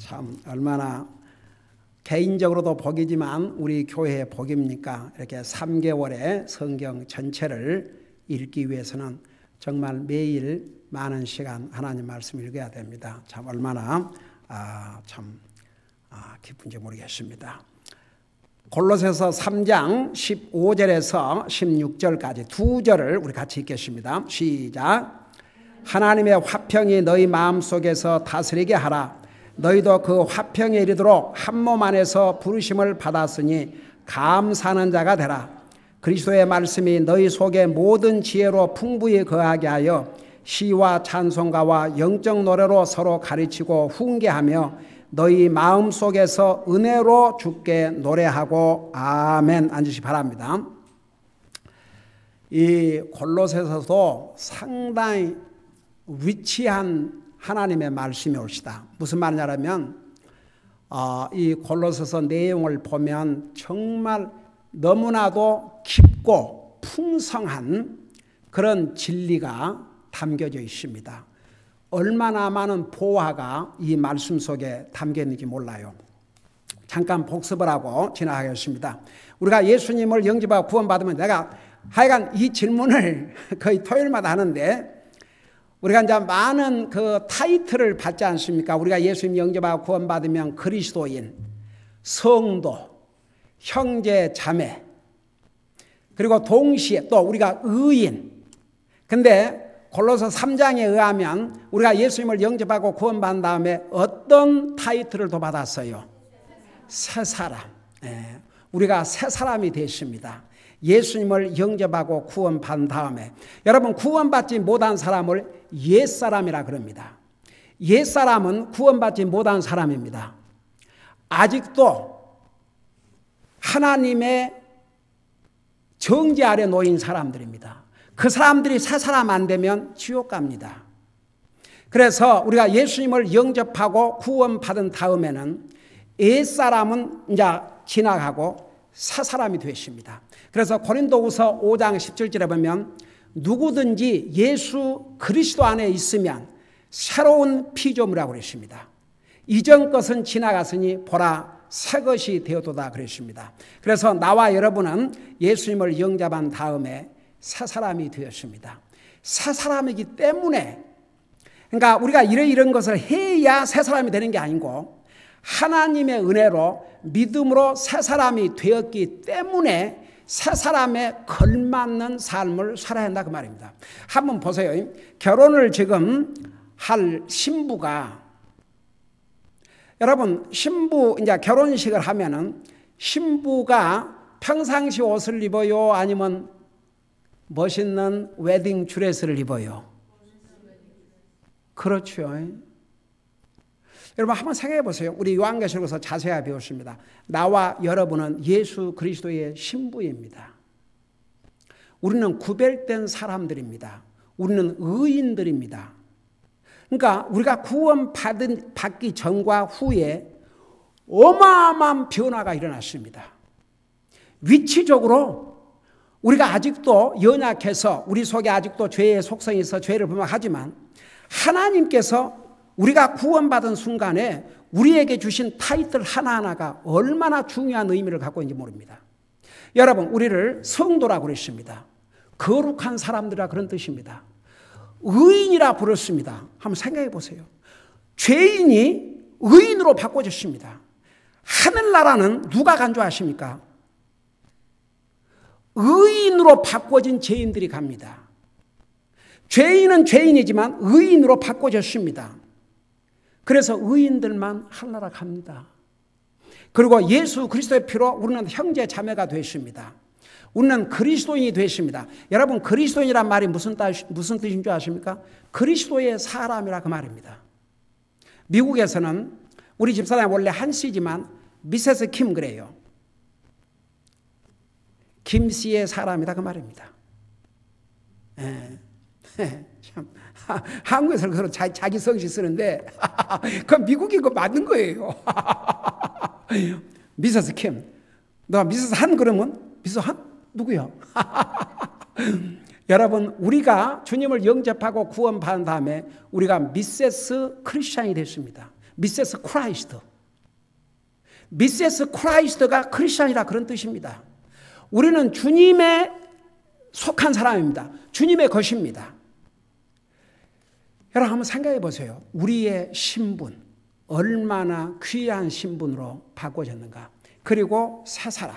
참 얼마나 개인적으로도 복이지만 우리 교회의 복입니까? 이렇게 3개월의 성경 전체를 읽기 위해서는 정말 매일 많은 시간 하나님 말씀 읽어야 됩니다. 참 얼마나 기쁜지 모르겠습니다. 골로새서 3장 15절에서 16절까지 두 절을 우리 같이 읽겠습니다. 시작. 하나님의 화평이 너희 마음속에서 다스리게 하라. 너희도 그 화평에 이르도록 한 몸 안에서 부르심을 받았으니 감사하는 자가 되라. 그리스도의 말씀이 너희 속에 모든 지혜로 풍부히 거하게 하여 시와 찬송가와 영적 노래로 서로 가르치고 훈계하며 너희 마음속에서 은혜로 주께 노래하고 아멘. 앉으시 바랍니다. 이 골로새서도 상당히 위치한 하나님의 말씀이 옳시다. 무슨 말이냐면 이 골로새서 내용을 보면 정말 너무나도 깊고 풍성한 그런 진리가 담겨져 있습니다. 얼마나 많은 보화가 이 말씀 속에 담겨 있는지 몰라요. 잠깐 복습을 하고 지나가겠습니다. 우리가 예수님을 영접하고 구원받으면 내가 하여간 이 질문을 거의 토요일마다 하는데 우리가 이제 많은 그 타이틀을 받지 않습니까? 우리가 예수님 영접하고 구원받으면 그리스도인, 성도, 형제, 자매, 그리고 동시에 또 우리가 의인. 근데 골로새 3장에 의하면 우리가 예수님을 영접하고 구원받은 다음에 어떤 타이틀을 더 받았어요? 새 사람. 우리가 새 사람이 됐습니다. 예수님을 영접하고 구원받은 다음에 여러분 구원받지 못한 사람을 옛사람이라 그럽니다. 옛사람은 구원받지 못한 사람입니다. 아직도 하나님의 정죄 아래 놓인 사람들입니다. 그 사람들이 새 사람 안 되면 지옥 갑니다. 그래서 우리가 예수님을 영접하고 구원받은 다음에는 옛사람은 이제 지나가고 새 사람이 되십니다. 그래서 고린도후서 5장 17절에 보면 누구든지 예수 그리스도 안에 있으면 새로운 피조물이라고 그랬습니다. 이전 것은 지나갔으니 보라 새 것이 되었도다 그랬습니다. 그래서 나와 여러분은 예수님을 영접한 다음에 새 사람이 되었습니다. 새 사람이기 때문에 그러니까 우리가 이런 것을 해야 새 사람이 되는 게 아니고 하나님의 은혜로 믿음으로 새 사람이 되었기 때문에 새 사람에 걸맞는 삶을 살아야 한다 그 말입니다. 한번 보세요. 결혼을 지금 할 신부가 여러분 신부 이제 결혼식을 하면은 신부가 평상시 옷을 입어요? 아니면 멋있는 웨딩 드레스를 입어요? 그렇죠. 여러분 한번 생각해 보세요. 우리 요한계시록에서 자세히 배웠습니다. 나와 여러분은 예수 그리스도의 신부입니다. 우리는 구별된 사람들입니다. 우리는 의인들입니다. 그러니까 우리가 구원받기 전과 후에 어마어마한 변화가 일어났습니다. 위치적으로 우리가 아직도 연약해서 우리 속에 아직도 죄의 속성이 있어 죄를 범하지만 하나님께서 우리가 구원받은 순간에 우리에게 주신 타이틀 하나하나가 얼마나 중요한 의미를 갖고 있는지 모릅니다. 여러분 우리를 성도라고 그랬습니다. 거룩한 사람들이라 그런 뜻입니다. 의인이라 부르습니다. 한번 생각해 보세요. 죄인이 의인으로 바꿔졌습니다. 하늘나라는 누가 간주하십니까? 의인으로 바꿔진 죄인들이 갑니다. 죄인은 죄인이지만 의인으로 바꿔졌습니다. 그래서 의인들만 하늘나라 갑니다. 그리고 예수 그리스도의 피로 우리는 형제 자매가 됐습니다. 우리는 그리스도인이 됐습니다. 여러분 그리스도인이란 말이 무슨 뜻인 줄 아십니까? 그리스도의 사람이라 그 말입니다. 미국에서는 우리 집사람이 원래 한씨지만 미세스 킴 그래요. 김씨의 사람이다 그 말입니다. 참 한국에서는 그런 자기 성씨 쓰는데 그건 미국이 그거 맞는 거예요. 미세스 킴. 너 미세스 한 그러면 미세스 한? 누구야? 여러분 우리가 주님을 영접하고 구원받은 다음에 우리가 미세스 크리스찬이 됐습니다. 미세스 크라이스트. 미세스 크라이스트가 크리스천이라 그런 뜻입니다. 우리는 주님에 속한 사람입니다. 주님의 것입니다. 여러분 한번 생각해 보세요. 우리의 신분, 얼마나 귀한 신분으로 바꿔졌는가. 그리고 새 사람.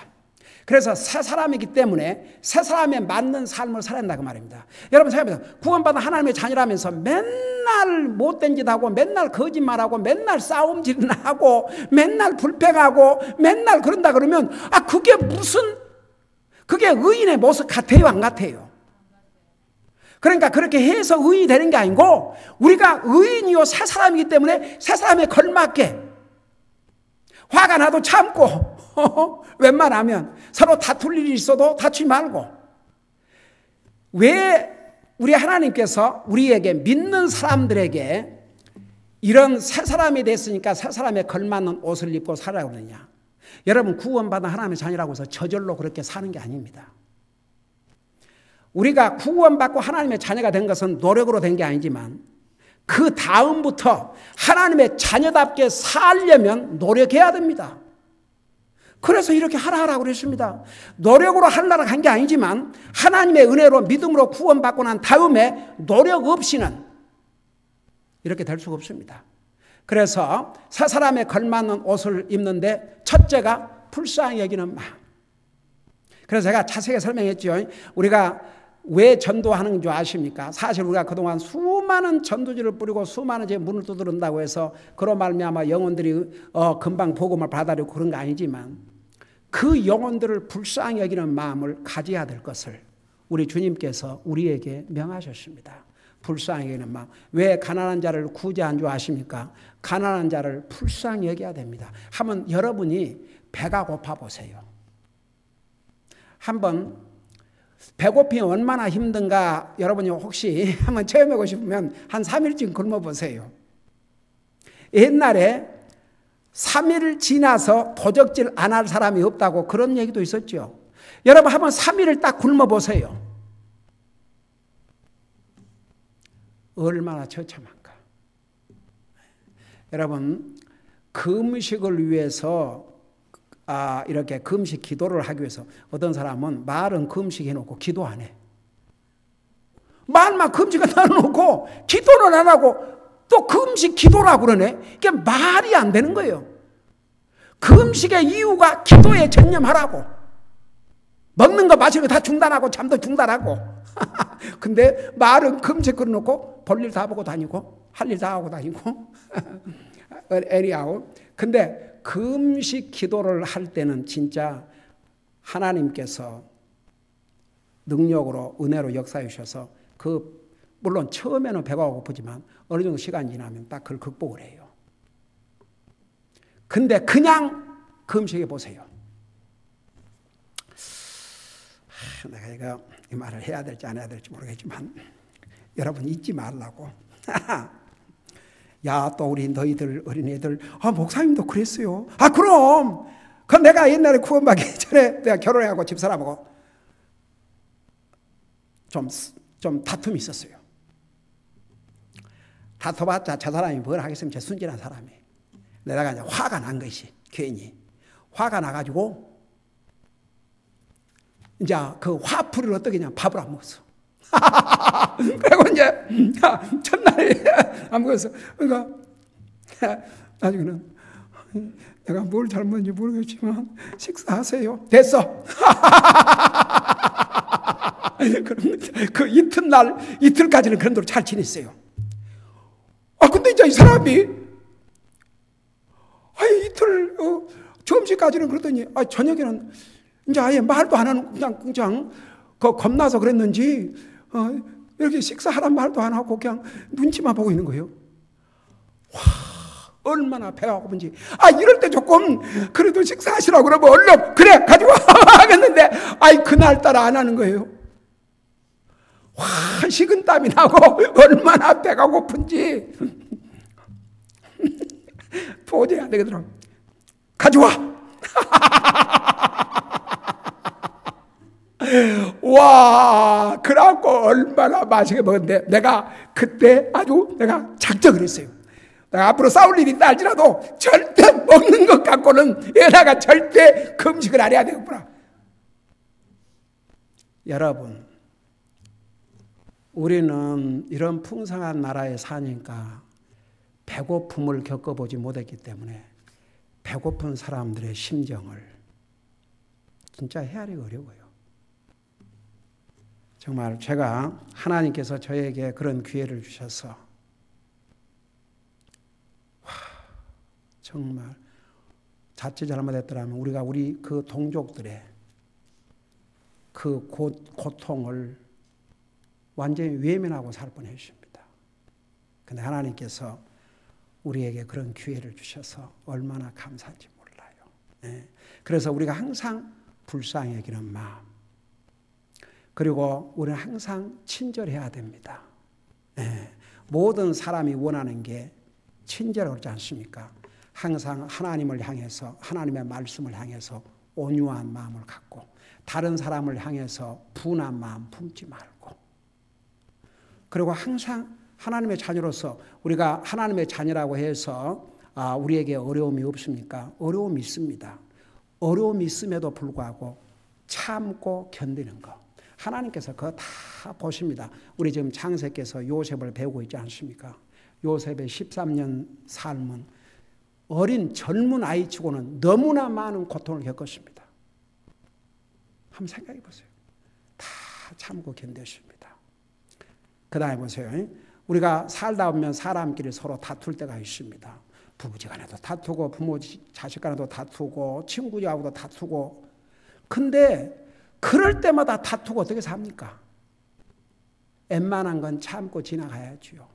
그래서 새 사람이기 때문에 새 사람에 맞는 삶을 살아야 한다고 말입니다. 여러분 생각해보세요. 구원받은 하나님의 자녀라면서 맨날 못된 짓 하고 맨날 거짓말하고 맨날 싸움질하고 맨날 불평하고 맨날 그런다 그러면 그게 그게 의인의 모습 같아요 안 같아요? 그러니까 그렇게 해서 의인이 되는 게 아니고 우리가 의인이요 새 사람이기 때문에 새 사람에 걸맞게 화가 나도 참고 웬만하면 서로 다툴 일이 있어도 다투지 말고. 왜 우리 하나님께서 우리에게 믿는 사람들에게 이런 새 사람이 됐으니까 새 사람에 걸맞는 옷을 입고 살아야 그러느냐. 여러분 구원받은 하나님의 자녀라고 해서 저절로 그렇게 사는 게 아닙니다. 우리가 구원받고 하나님의 자녀가 된 것은 노력으로 된 게 아니지만 그 다음부터 하나님의 자녀답게 살려면 노력해야 됩니다. 그래서 이렇게 하라고 그랬습니다. 노력으로 하려고 한 게 아니지만 하나님의 은혜로 믿음으로 구원받고 난 다음에 노력 없이는 이렇게 될 수가 없습니다. 그래서 새 사람에 걸맞는 옷을 입는데 첫째가 불쌍히 여기는 마음. 그래서 제가 자세히 설명했죠. 우리가 왜 전도하는 줄 아십니까? 사실 우리가 그동안 수많은 전도지를 뿌리고 수많은 제 문을 두드린다고 해서 그로 말미암아 영혼들이 금방 복음을 받아들이고 그런 거 아니지만 그 영혼들을 불쌍히 여기는 마음을 가져야 될 것을 우리 주님께서 우리에게 명하셨습니다. 불쌍히 여기는 마음. 왜 가난한 자를 구제한 줄 아십니까? 가난한 자를 불쌍히 여겨야 됩니다. 한번 여러분이 배가 고파 보세요. 한번 배고픔이 얼마나 힘든가 여러분이 혹시 한번 체험하고 싶으면 한 3일쯤 굶어 보세요. 옛날에 3일 지나서 도적질 안 할 사람이 없다고 그런 얘기도 있었죠. 여러분 한번 3일을 딱 굶어 보세요. 얼마나 처참한가. 여러분 금식을 위해서 이렇게 금식 기도를 하기 위해서 어떤 사람은 말은 금식해놓고 기도 안 해. 말만 금식을 해놓고 기도를 안 하고 또 금식 기도라고 그러네. 이게 말이 안 되는 거예요. 금식의 이유가 기도에 전념하라고. 먹는 거 마시는 거 다 중단하고 잠도 중단하고. 근데 말은 금식 걸어놓고 볼일 다 보고 다니고 할 일 다 하고 다니고. 에리아웃. 근데 금식 기도를 할 때는 진짜 하나님께서 능력으로 은혜로 역사해 주셔서 물론 처음에는 배가 고프지만 어느 정도 시간이 지나면 딱 그걸 극복을 해요. 근데 그냥 금식해 보세요. 내가 이 말을 해야 될지 안 해야 될지 모르겠지만 여러분 잊지 말라고. 야, 또 우리 너희들 어린애들 목사님도 그랬어요. 그럼 내가 옛날에 구원받기 전에 내가 결혼하고 집사람하고 좀 다툼이 있었어요. 다퉈봤자 저 사람이 뭘 하겠으면 제 순진한 사람이. 내가 이제 화가 난 것이 괜히 화가 나가지고 이제 그 화풀이를 어떻게 하냐 밥을 안 먹었어. 그리고 이제 첫날에 안 먹었어. 그러니까 나중에는 내가 뭘 잘못인지 모르겠지만 식사하세요. 됐어. 그럼 그 이틀까지는 그런 대로 잘 지냈어요. 근데 이제 이 사람이 이틀 점심까지는 그러더니 저녁에는 이제 아예 말도 안 하는 그냥 겁나서 그랬는지 이렇게 식사하란 말도 안 하고 그냥 눈치만 보고 있는 거예요. 와, 얼마나 배가 고픈지. 이럴 때 조금 그래도 식사하시라고 그러면 얼른 그래 가지고 하겠는데 그날따라 안 하는 거예요. 와, 식은땀이 나고 얼마나 배가 고픈지 도저히 안 되겠더라고. 가져와. 와, 그래갖고 얼마나 맛있게 먹었는데 내가 그때 아주 내가 작정을 했어요. 내가 앞으로 싸울 일이 있다 할지라도 절대 먹는 것 갖고는 애나가 절대 금식을 안 해야 되겠구나. 여러분, 우리는 이런 풍성한 나라에 사니까 배고픔을 겪어보지 못했기 때문에 배고픈 사람들의 심정을 진짜 헤아리기 어려워요. 정말 제가 하나님께서 저에게 그런 기회를 주셔서 정말 자칫 잘못했더라면 우리가 우리 그 동족들의 그 고통을 완전히 외면하고 살 뻔했습니다. 그런데 하나님께서 우리에게 그런 기회를 주셔서 얼마나 감사한지 몰라요. 그래서 우리가 항상 불쌍히 여기는 마음, 그리고 우리는 항상 친절해야 됩니다. 모든 사람이 원하는 게 친절하지 그렇지 않습니까? 항상 하나님을 향해서, 하나님의 말씀을 향해서 온유한 마음을 갖고 다른 사람을 향해서 분한 마음 품지 말고, 그리고 항상 하나님의 자녀로서 우리가 하나님의 자녀라고 해서 우리에게 어려움이 없습니까? 어려움이 있습니다. 어려움이 있음에도 불구하고 참고 견디는 것, 하나님께서 그거 다 보십니다. 우리 지금 창세께서 요셉을 배우고 있지 않습니까? 요셉의 13년 삶은 어린 젊은 아이치고는 너무나 많은 고통을 겪었습니다. 한번 생각해 보세요. 다 참고 견뎠습니다. 그 다음에 보세요. 우리가 살다 보면 사람끼리 서로 다툴 때가 있습니다. 부부지간에도 다투고 부모 자식간에도 다투고 친구하고도 다투고. 근데 그럴 때마다 다투고 어떻게 삽니까? 웬만한 건 참고 지나가야지요.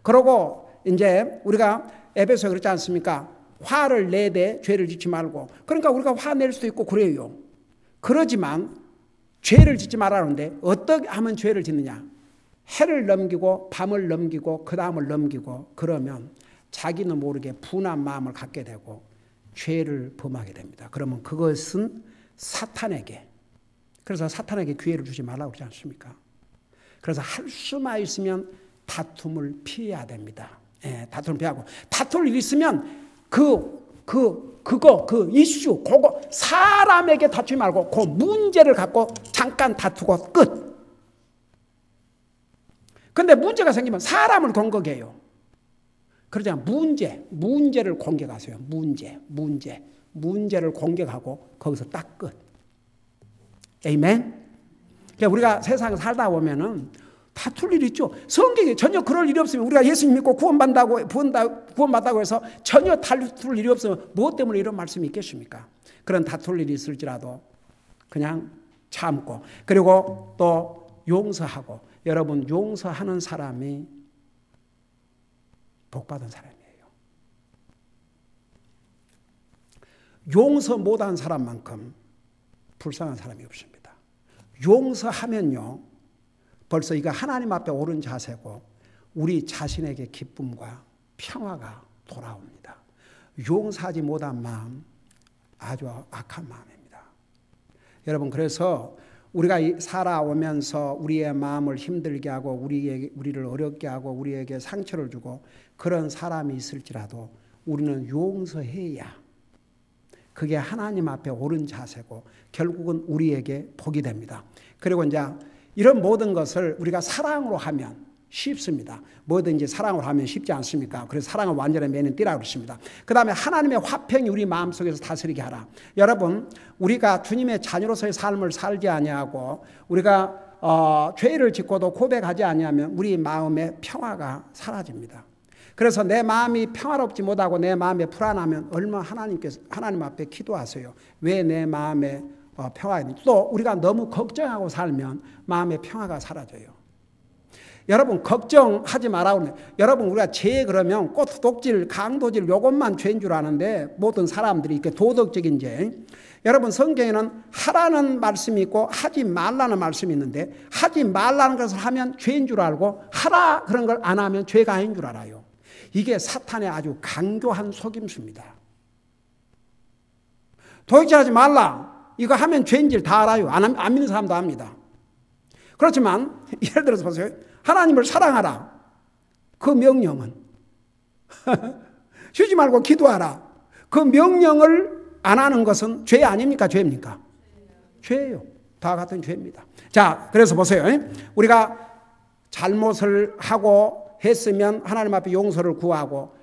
그러고 이제 우리가 에베소에 그렇지 않습니까? 화를 내되 죄를 짓지 말고. 그러니까 우리가 화낼 수도 있고 그래요. 그러지만 죄를 짓지 말라는데 어떻게 하면 죄를 짓느냐? 해를 넘기고 밤을 넘기고 그 다음을 넘기고 그러면 자기는 모르게 분한 마음을 갖게 되고 죄를 범하게 됩니다. 그러면 그것은 사탄에게, 그래서 사탄에게 기회를 주지 말라고 그러지 않습니까? 그래서 할 수만 있으면 다툼을 피해야 됩니다. 다툼을 피하고, 다툴 일 있으면 그 이슈, 그거 사람에게 다투지 말고 그 문제를 갖고 잠깐 다투고 끝. 근데 문제가 생기면 사람을 공격해요. 그러지 않아. 문제를 공격하세요. 문제를 공격하고 거기서 딱 끝. 아멘. 그러니까 우리가 세상에 살다 보면은 다툴 일이 있죠. 성경에 전혀 그럴 일이 없으면, 우리가 예수님 믿고 구원받다고 해서 전혀 다툴 일이 없으면 무엇 때문에 이런 말씀이 있겠습니까? 그런 다툴 일이 있을지라도 그냥 참고, 그리고 또 용서하고. 여러분, 용서하는 사람이 복받은 사람이에요. 용서 못한 사람만큼 불쌍한 사람이 없습니다. 용서하면요, 벌써 이거 하나님 앞에 옳은 자세고 우리 자신에게 기쁨과 평화가 돌아옵니다. 용서하지 못한 마음, 아주 악한 마음입니다. 여러분, 그래서 우리가 살아오면서 우리의 마음을 힘들게 하고 우리를 어렵게 하고 우리에게 상처를 주고 그런 사람이 있을지라도 우리는 용서해야 그게 하나님 앞에 옳은 자세고 결국은 우리에게 복이 됩니다. 그리고 이제 이런 모든 것을 우리가 사랑으로 하면 쉽습니다. 뭐든지 사랑으로 하면 쉽지 않습니까? 그래서 사랑을 완전히 매는 띠라고 그랬습니다. 그 다음에 하나님의 화평이 우리 마음속에서 다스리게 하라. 여러분, 우리가 주님의 자녀로서의 삶을 살지 아니하고 우리가 죄를 짓고도 고백하지 아니하면 우리 마음의 평화가 사라집니다. 그래서 내 마음이 평화롭지 못하고 내 마음에 불안하면 얼마나 하나님 앞에 기도하세요. 왜 내 마음에 평화가 있는지. 또 우리가 너무 걱정하고 살면 마음의 평화가 사라져요. 여러분, 걱정하지 말라고. 여러분, 우리가 죄 그러면 꽃독질, 강도질 요것만 죄인 줄 아는데 모든 사람들이 이렇게 도덕적인 죄. 여러분, 성경에는 하라는 말씀이 있고 하지 말라는 말씀이 있는데 하지 말라는 것을 하면 죄인 줄 알고 하라 그런 걸 안 하면 죄가 아닌 줄 알아요. 이게 사탄의 아주 강교한 속임수입니다. 도둑질하지 말라. 이거 하면 죄인 줄 다 알아요. 안 믿는 사람도 압니다. 그렇지만 예를 들어서 보세요. 하나님을 사랑하라. 그 명령은 쉬지 말고 기도하라. 그 명령을 안 하는 것은 죄 아닙니까? 죄입니까? 죄예요. 다 같은 죄입니다. 자, 그래서 보세요. 우리가 잘못을 하고 했으면 하나님 앞에 용서를 구하고,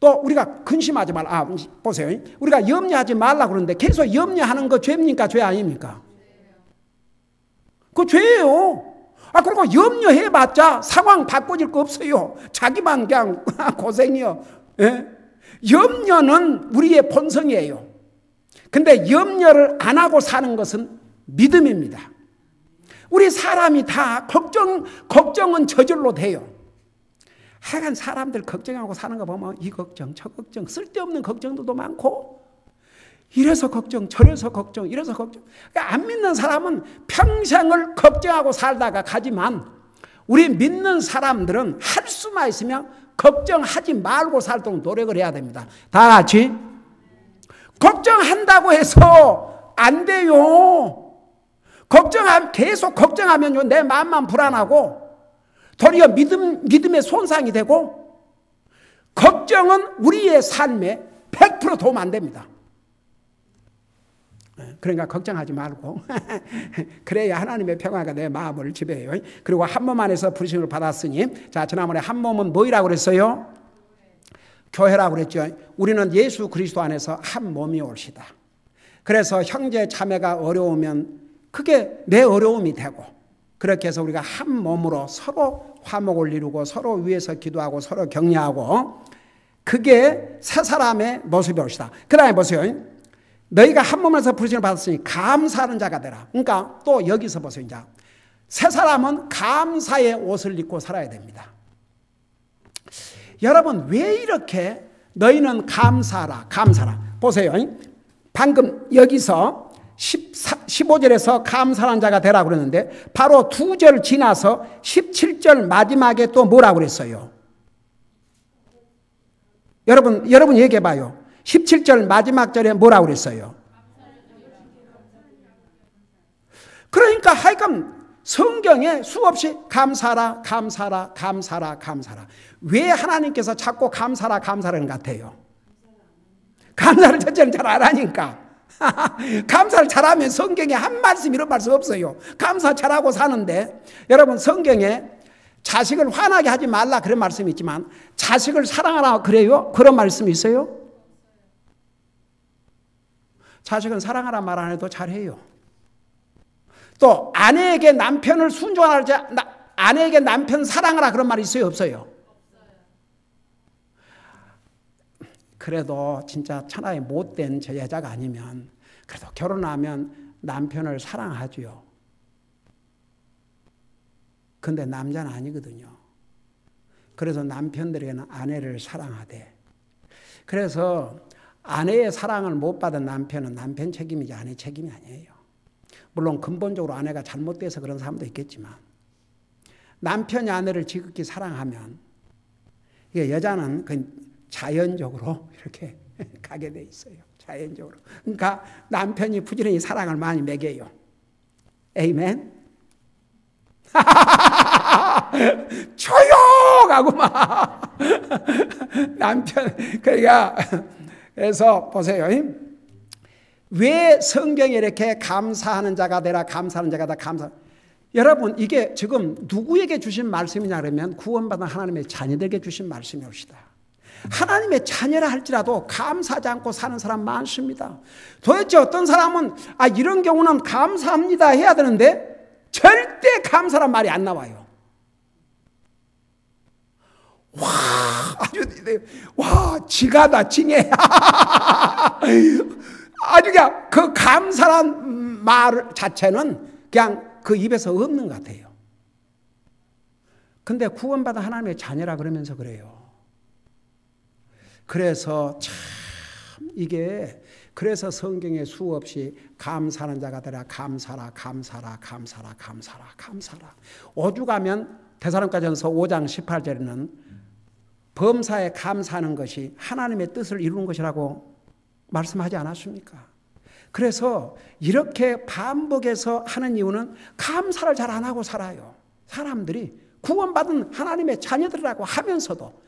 또 우리가 근심하지 말라. 보세요. 우리가 염려하지 말라 그러는데 계속 염려하는 거 죄입니까? 죄 아닙니까? 그 죄예요. 그리고 염려해봤자 상황 바꿔질 거 없어요. 자기만 그냥 고생이요. 예? 염려는 우리의 본성이에요. 근데 염려를 안 하고 사는 것은 믿음입니다. 우리 사람이 다 걱정은 저절로 돼요. 하여간 사람들 걱정하고 사는 거 보면 이 걱정, 저 걱정, 쓸데없는 걱정도 많고, 이래서 걱정, 저래서 걱정, 이래서 걱정. 그러니까 안 믿는 사람은 평생을 걱정하고 살다가 가지만, 우리 믿는 사람들은 할 수만 있으면 걱정하지 말고 살도록 노력을 해야 됩니다. 다 같이. 걱정한다고 해서 안 돼요. 계속 걱정하면요, 내 마음만 불안하고, 도리어 믿음의 손상이 되고, 걱정은 우리의 삶에 100% 도움 안 됩니다. 그러니까 걱정하지 말고 그래야 하나님의 평화가 내 마음을 지배해요. 그리고 한 몸 안에서 부르심을 받았으니, 자, 지난번에 한 몸은 뭐라고 그랬어요? 교회라고 그랬죠. 우리는 예수 그리스도 안에서 한 몸이 옳시다. 그래서 형제 자매가 어려우면 그게 내 어려움이 되고, 그렇게 해서 우리가 한 몸으로 서로 화목을 이루고 서로 위해서 기도하고 서로 격려하고, 그게 새 사람의 모습이 옳시다. 그 다음에 보세요. 너희가 한 몸에서 부르심을 받았으니 감사하는 자가 되라. 그러니까 또 여기서 보세요. 이제 새 사람은 감사의 옷을 입고 살아야 됩니다. 여러분, 왜 이렇게 너희는 감사하라, 감사라. 보세요. 방금 여기서 15절에서 감사하는 자가 되라 그랬는데, 바로 2절 지나서 17절 마지막에 또 뭐라고 그랬어요? 여러분 얘기해 봐요. 17절 마지막 절에 뭐라고 그랬어요? 그러니까 하여간 성경에 수없이 감사라, 감사라, 감사라, 감사라. 왜 하나님께서 자꾸 감사라, 감사라는 것 같아요? 감사를 첫째는 잘 안 하니까. 감사를 잘하면 성경에 한 말씀 이런 말씀 없어요. 감사 잘하고 사는데, 여러분 성경에 자식을 화나게 하지 말라 그런 말씀이 있지만 자식을 사랑하라 그래요? 그런 말씀이 있어요? 자식은 사랑하라 말 안 해도 잘해요. 또 아내에게 남편을 순종하자, 아내에게 남편 사랑하라 그런 말이 있어요? 없어요? 그래도 진짜 천하의 못된 저 여자가 아니면 그래도 결혼하면 남편을 사랑하죠. 근데 남자는 아니거든요. 그래서 남편들에게는 아내를 사랑하되, 그래서 아내의 사랑을 못 받은 남편은 남편 책임이지 아내 책임이 아니에요. 물론 근본적으로 아내가 잘못돼서 그런 사람도 있겠지만, 남편이 아내를 지극히 사랑하면 이게 여자는 그 자연적으로 이렇게 가게 돼 있어요. 자연적으로. 그러니까 남편이 부지런히 사랑을 많이 먹여요. 에이멘. 조용하고 막 남편. 그러니까 그래서 보세요. 왜 성경에 이렇게 감사하는 자가 되라, 감사하는 자가 되라, 감사. 여러분, 이게 지금 누구에게 주신 말씀이냐 그러면 구원받은 하나님의 자녀들에게 주신 말씀이옵시다. 하나님의 자녀라 할지라도 감사하지 않고 사는 사람 많습니다. 도대체 어떤 사람은 이런 경우는 감사합니다 해야 되는데 절대 감사란 말이 안 나와요. 지가다 징해. 아주 그냥 그 감사란 말 자체는 그냥 그 입에서 없는 것 같아요. 근데 구원받은 하나님의 자녀라 그러면서 그래요. 그래서 참 이게, 그래서 성경에 수없이 감사하는 자가 되라, 감사라, 감사라, 감사라, 감사라, 감사라. 오죽하면 데살로니가전서 5장 18절에는 범사에 감사하는 것이 하나님의 뜻을 이루는 것이라고 말씀하지 않았습니까? 그래서 이렇게 반복해서 하는 이유는 감사를 잘 안 하고 살아요. 사람들이 구원받은 하나님의 자녀들이라고 하면서도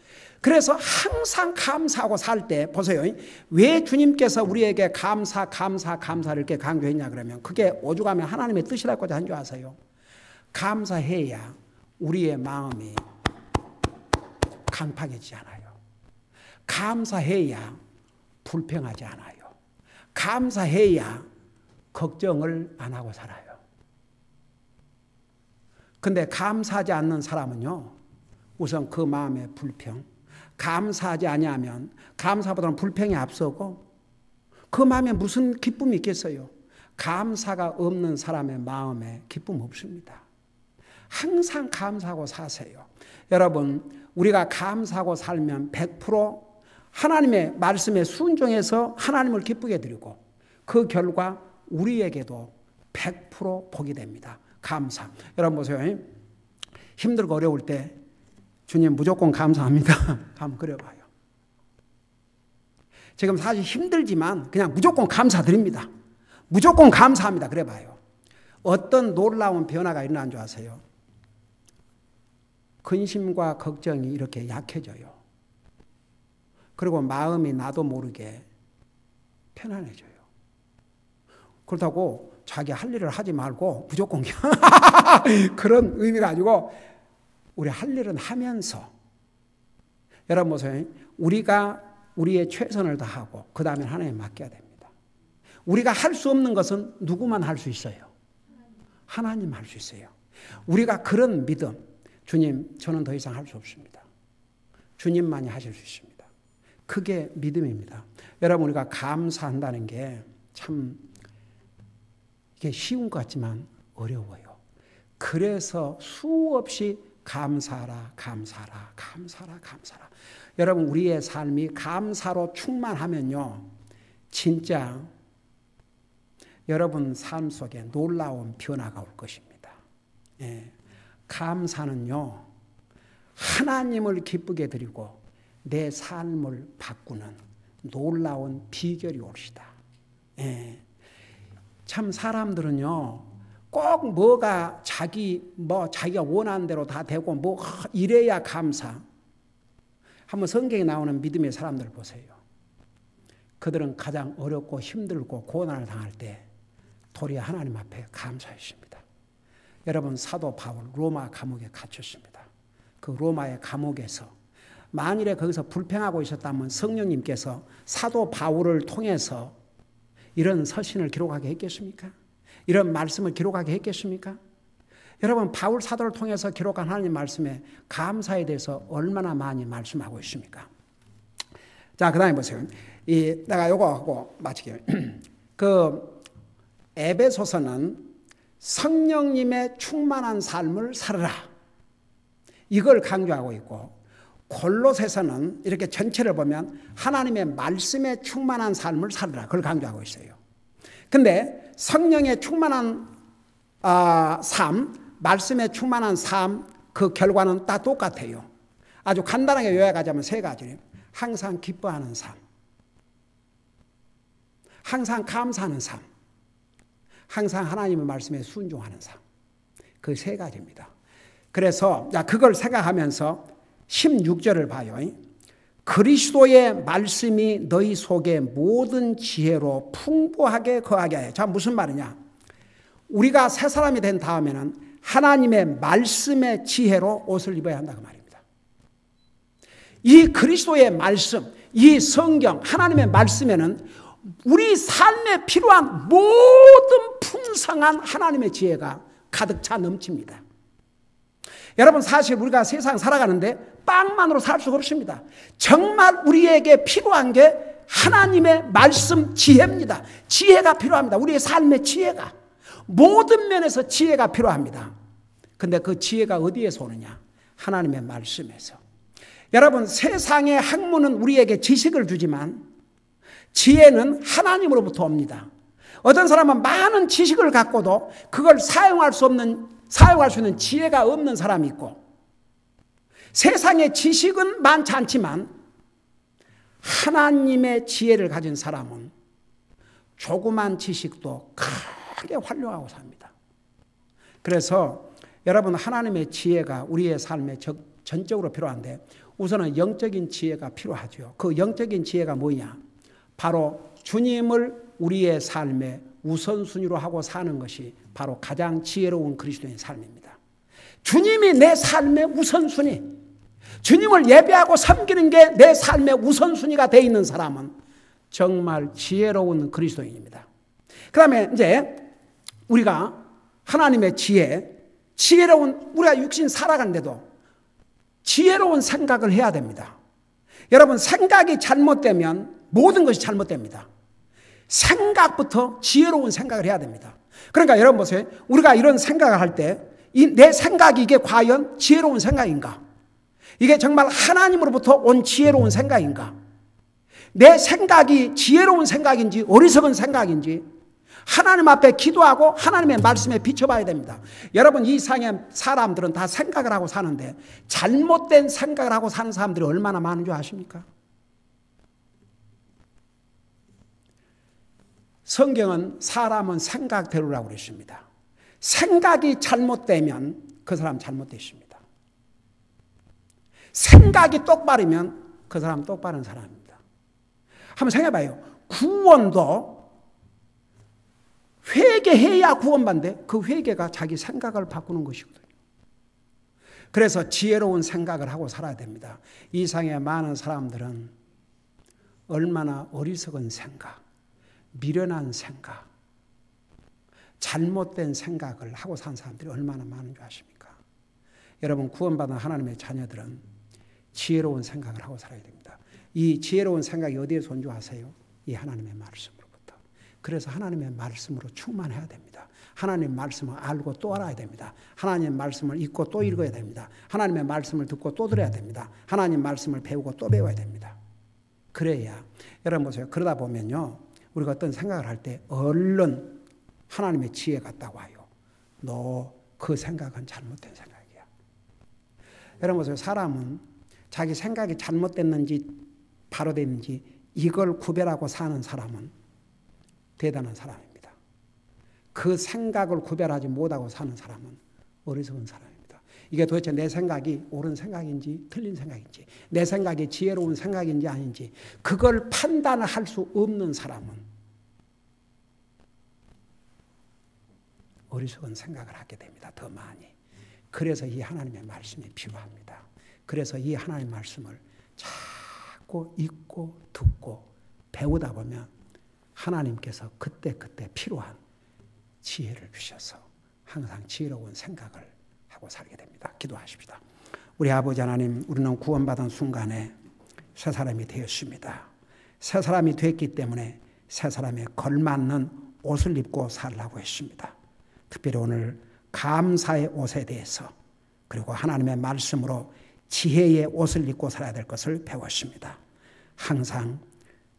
그래서 항상 감사하고 살 때 보세요. 왜 주님께서 우리에게 감사를 이렇게 강조했냐 그러면 그게 오죽하면 하나님의 뜻이라고 한 줄 아세요? 감사해야 우리의 마음이 강팍해지지 않아요. 감사해야 불평하지 않아요. 감사해야 걱정을 안 하고 살아요. 근데 감사하지 않는 사람은요, 우선 그 마음의 불평, 감사하지 아니하면 감사보다는 불평이 앞서고 그 마음에 무슨 기쁨이 있겠어요? 감사가 없는 사람의 마음에 기쁨 없습니다. 항상 감사하고 사세요. 여러분, 우리가 감사하고 살면 100% 하나님의 말씀에 순종해서 하나님을 기쁘게 드리고 그 결과 우리에게도 100% 복이 됩니다. 감사. 여러분 보세요. 힘들고 어려울 때 주님 무조건 감사합니다. 한번 그려봐요. 지금 사실 힘들지만 그냥 무조건 감사드립니다. 무조건 감사합니다. 그래봐요. 어떤 놀라운 변화가 일어난 줄 아세요? 근심과 걱정이 이렇게 약해져요. 그리고 마음이 나도 모르게 편안해져요. 그렇다고 자기 할 일을 하지 말고 무조건 그런 의미가 아니고 우리 할 일은 하면서 여러분 보세요. 우리가 우리의 최선을 다하고 그 다음에 하나님에 맡겨야 됩니다. 우리가 할 수 없는 것은 누구만 할 수 있어요? 하나님 할 수 있어요. 우리가 그런 믿음, 주님 저는 더 이상 할 수 없습니다. 주님만이 하실 수 있습니다. 그게 믿음입니다. 여러분 우리가 감사한다는 게 참 이게 쉬운 것 같지만 어려워요. 그래서 수없이 감사하라. 여러분 우리의 삶이 감사로 충만하면요. 진짜 여러분 삶 속에 놀라운 변화가 올 것입니다. 예. 감사는요. 하나님을 기쁘게 드리고 내 삶을 바꾸는 놀라운 비결이 옵시다. 예. 참 사람들은요. 꼭 뭐가 자기가 원하는 대로 다 되고 뭐 이래야 감사. 한번 성경에 나오는 믿음의 사람들 보세요. 그들은 가장 어렵고 힘들고 고난을 당할 때 도리어 하나님 앞에 감사했습니다. 여러분 사도 바울 로마 감옥에 갇혔습니다. 그 로마의 감옥에서 만일에 거기서 불평하고 있었다면 성령님께서 사도 바울을 통해서 이런 서신을 기록하게 했겠습니까? 이런 말씀을 기록하게 했겠습니까? 여러분 바울 사도를 통해서 기록한 하나님 말씀에 감사에 대해서 얼마나 많이 말씀하고 있습니까? 자, 그 다음에 보세요. 내가 요거 하고 마치게요. 그 에베소서는 성령님의 충만한 삶을 살아라. 이걸 강조하고 있고 골로새서는 이렇게 전체를 보면 하나님의 말씀에 충만한 삶을 살아라. 그걸 강조하고 있어요. 근데 성령의 충만한 삶, 말씀에 충만한 삶, 그 결과는 다 똑같아요. 아주 간단하게 요약하자면 세 가지예요. 항상 기뻐하는 삶, 항상 감사하는 삶, 항상 하나님의 말씀에 순종하는 삶. 그 세 가지입니다. 그래서 그걸 생각하면서 16절을 봐요. 그리스도의 말씀이 너희 속에 모든 지혜로 풍부하게 거하게 하여. 자, 무슨 말이냐? 우리가 새 사람이 된 다음에는 하나님의 말씀의 지혜로 옷을 입어야 한다고 말입니다. 이 그리스도의 말씀, 이 성경, 하나님의 말씀에는 우리 삶에 필요한 모든 풍성한 하나님의 지혜가 가득 차 넘칩니다. 여러분 사실 우리가 세상 살아가는데 빵만으로 살 수가 없습니다. 정말 우리에게 필요한 게 하나님의 말씀 지혜입니다. 지혜가 필요합니다. 우리의 삶의 지혜가. 모든 면에서 지혜가 필요합니다. 근데 그 지혜가 어디에서 오느냐? 하나님의 말씀에서. 여러분 세상의 학문은 우리에게 지식을 주지만 지혜는 하나님으로부터 옵니다. 어떤 사람은 많은 지식을 갖고도 그걸 사용할 수 있는 지혜가 없는 사람이 있고 세상의 지식은 많지 않지만 하나님의 지혜를 가진 사람은 조그만 지식도 크게 활용하고 삽니다. 그래서 여러분 하나님의 지혜가 우리의 삶에 전적으로 필요한데 우선은 영적인 지혜가 필요하죠. 그 영적인 지혜가 뭐냐? 바로 주님을 우리의 삶의 우선순위로 하고 사는 것이 바로 가장 지혜로운 그리스도인의 삶입니다. 주님이 내 삶의 우선순위, 주님을 예배하고 섬기는 게 내 삶의 우선순위가 되어 있는 사람은 정말 지혜로운 그리스도인입니다. 그 다음에 이제 우리가 하나님의 지혜로운, 우리가 육신 살아가는데도 지혜로운 생각을 해야 됩니다. 여러분, 생각이 잘못되면 모든 것이 잘못됩니다. 생각부터 지혜로운 생각을 해야 됩니다. 그러니까 여러분 보세요. 우리가 이런 생각을 할 때 내 생각이 이게 과연 지혜로운 생각인가? 이게 정말 하나님으로부터 온 지혜로운 생각인가? 내 생각이 지혜로운 생각인지 어리석은 생각인지 하나님 앞에 기도하고 하나님의 말씀에 비춰봐야 됩니다. 여러분, 이 세상의 사람들은 다 생각을 하고 사는데 잘못된 생각을 하고 사는 사람들이 얼마나 많은 줄 아십니까? 성경은 사람은 생각대로라고 그랬습니다. 생각이 잘못되면 그 사람 잘못되십니다. 생각이 똑바르면 그 사람 똑바른 사람입니다. 한번 생각해봐요. 구원도 회개해야 구원받는데 그 회개가 자기 생각을 바꾸는 것이거든요. 그래서 지혜로운 생각을 하고 살아야 됩니다. 이 세상의 많은 사람들은 얼마나 어리석은 생각, 미련한 생각, 잘못된 생각을 하고 산 사람들이 얼마나 많은 줄 아십니까? 여러분, 구원받은 하나님의 자녀들은 지혜로운 생각을 하고 살아야 됩니다. 이 지혜로운 생각이 어디에서 온 줄 아세요? 이 하나님의 말씀으로부터. 그래서 하나님의 말씀으로 충만해야 됩니다. 하나님의 말씀을 알고 또 알아야 됩니다. 하나님의 말씀을 읽고 또 읽어야 됩니다. 하나님의 말씀을 듣고 또 들어야 됩니다. 하나님의 말씀을 배우고 또 배워야 됩니다. 그래야, 여러분 보세요. 그러다 보면요, 우리가 어떤 생각을 할 때 얼른 하나님의 지혜가 딱 와요. 너 그 생각은 잘못된 생각이야. 여러분 보세요. 사람은 자기 생각이 잘못됐는지 바로 됐는지 이걸 구별하고 사는 사람은 대단한 사람입니다. 그 생각을 구별하지 못하고 사는 사람은 어리석은 사람입니다. 이게 도대체 내 생각이 옳은 생각인지 틀린 생각인지, 내 생각이 지혜로운 생각인지 아닌지 그걸 판단할 수 없는 사람은 어리석은 생각을 하게 됩니다. 더 많이. 그래서 이 하나님의 말씀이 필요합니다. 그래서 이 하나님의 말씀을 자꾸 읽고 듣고 배우다 보면 하나님께서 그때그때 필요한 지혜를 주셔서 항상 지혜로운 생각을 하고 살게 됩니다. 기도하십시다. 우리 아버지 하나님, 우리는 구원받은 순간에 새 사람이 되었습니다. 새 사람이 됐기 때문에 새 사람에 걸맞는 옷을 입고 살라고 했습니다. 특별히 오늘 감사의 옷에 대해서 그리고 하나님의 말씀으로 지혜의 옷을 입고 살아야 될 것을 배웠습니다. 항상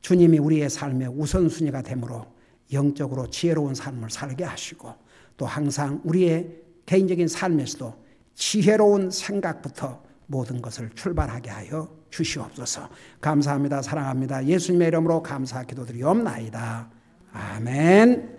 주님이 우리의 삶의 우선순위가 되므로 영적으로 지혜로운 삶을 살게 하시고 또 항상 우리의 개인적인 삶에서도 지혜로운 생각부터 모든 것을 출발하게 하여 주시옵소서. 감사합니다. 사랑합니다. 예수님의 이름으로 감사 기도드리옵나이다. 아멘.